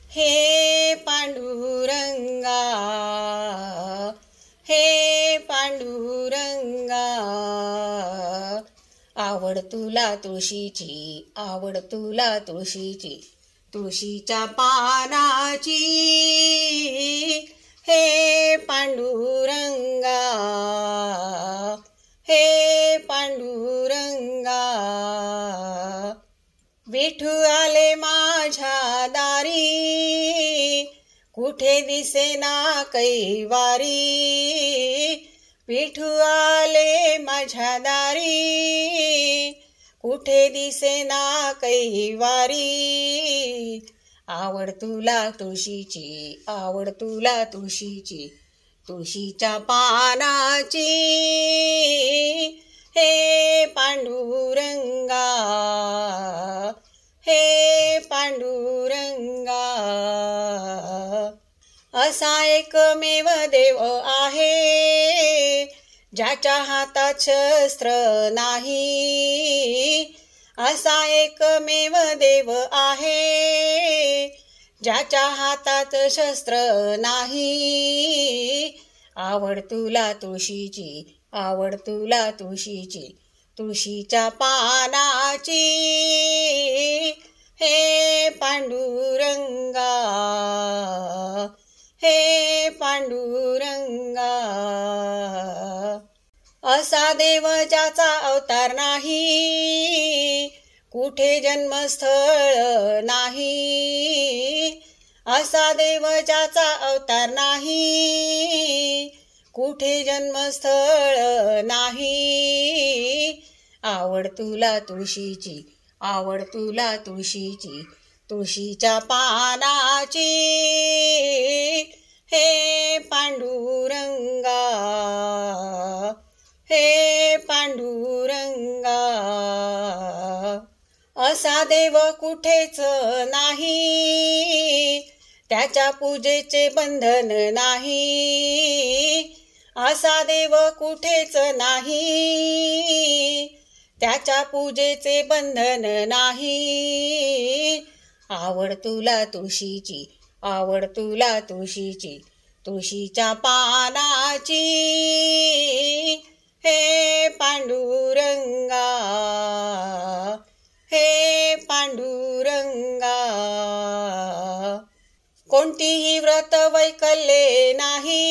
हे पांडुरंगा, हे पांडुरंगा, आवड तुला तुळशीची, आवड तुला तुळशीची, तुळशीच्या पानाची. हे पांडुरंगा, हे पांडुरंगा, विठू आले माझ्या दारी, कुठे दिसेना कैवारी. विठू आले माझ्या दारी, कुठे दिसेना कैवारी. आवड तुला तुळशीची, आवड तुला तुळशीची, तुळशीच्या पानाची. हे पांडुरंगा, हे पांडुरंगा, असा एकमेव देव आहे, ज्याच्या हातात शस्त्र नाही. असा एकमेव देव आहे, ज्याच्या हातात शस्त्र नाही. आवड तुला तुळशीची, आवड तुला तुळशीची, तुळशीच्या पानाची. हे पांडुरंगा, हे पांडुरंगा, असा देव ज्याचा अवतार नाही, कुठे जन्मस्थळ नाही. असा देव ज्याचा अवतार नाही, कुठे जन्मस्थळ नाही. आवड तुला तुळशीची, आवड तुला तुळशीची, तुळशीच्या पानाची. हे पांडुरंगा, हे पांडुरंगा, असा देव कुठेच नाही, त्याच्या पूजेचे बंधन नाही. असा देव कुठेच नाही, त्याच्या पूजेचे बंधन नाही. आवड तुला तुळशीची, आवड तुला तुळशीची, तुळशीच्या पानाची. हे पांडुरंगा, हे पांडुरंगा, कोणतीही व्रत वैकल्ये नाही,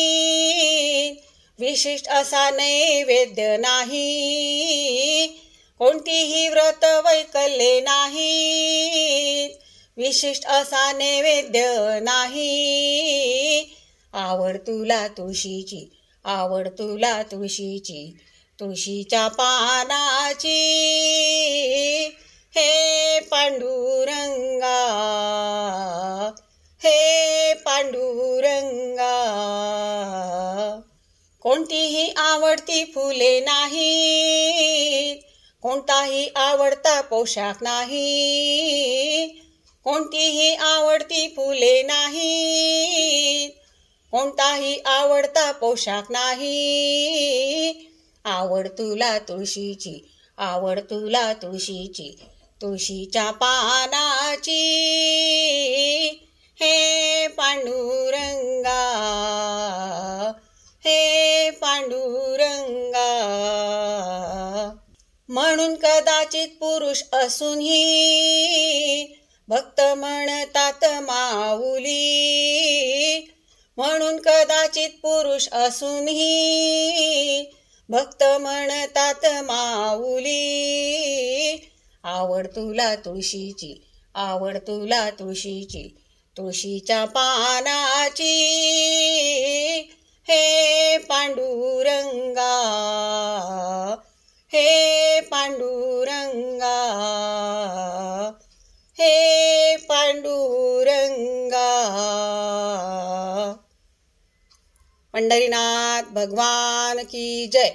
विशिष्ट असा नैवेद्य नाही. कोणतीही व्रत वैकल्ये नाही, विशिष्ट असा नैवेद्य नाही. आवड तुला तुळशीची, आवड तुला तुळशीची, तुळशीच्या पानाची. हे पांडुरंगा, हे पांडुरंगा, कोणतीही आवडती फुले नाही, कोणताही आवडता पोशाख नाही. कोणतीही आवडती फुले नाही, कोणताही आवडता पोशाख नाही. आवड तुला तुळशीची, आवड तुला तुळशीची, तुळशीच्या पानाची. हे पांडुरंगा, हे पांडुरंगा, म्हणून कदाचित पुरुष असूनही भक्त म्हणतात माऊली. म्हणून कदाचित पुरुष असूनही भक्त म्हणतात माऊली. आवड तुला तुळशीची, आवड तुला तुळशीची, तुळशीच्या पानाची. हे पांडुरंगा, हे पांडुरंगा, हे पांडुरंगा. पंढरीनाथ भगवान की जय.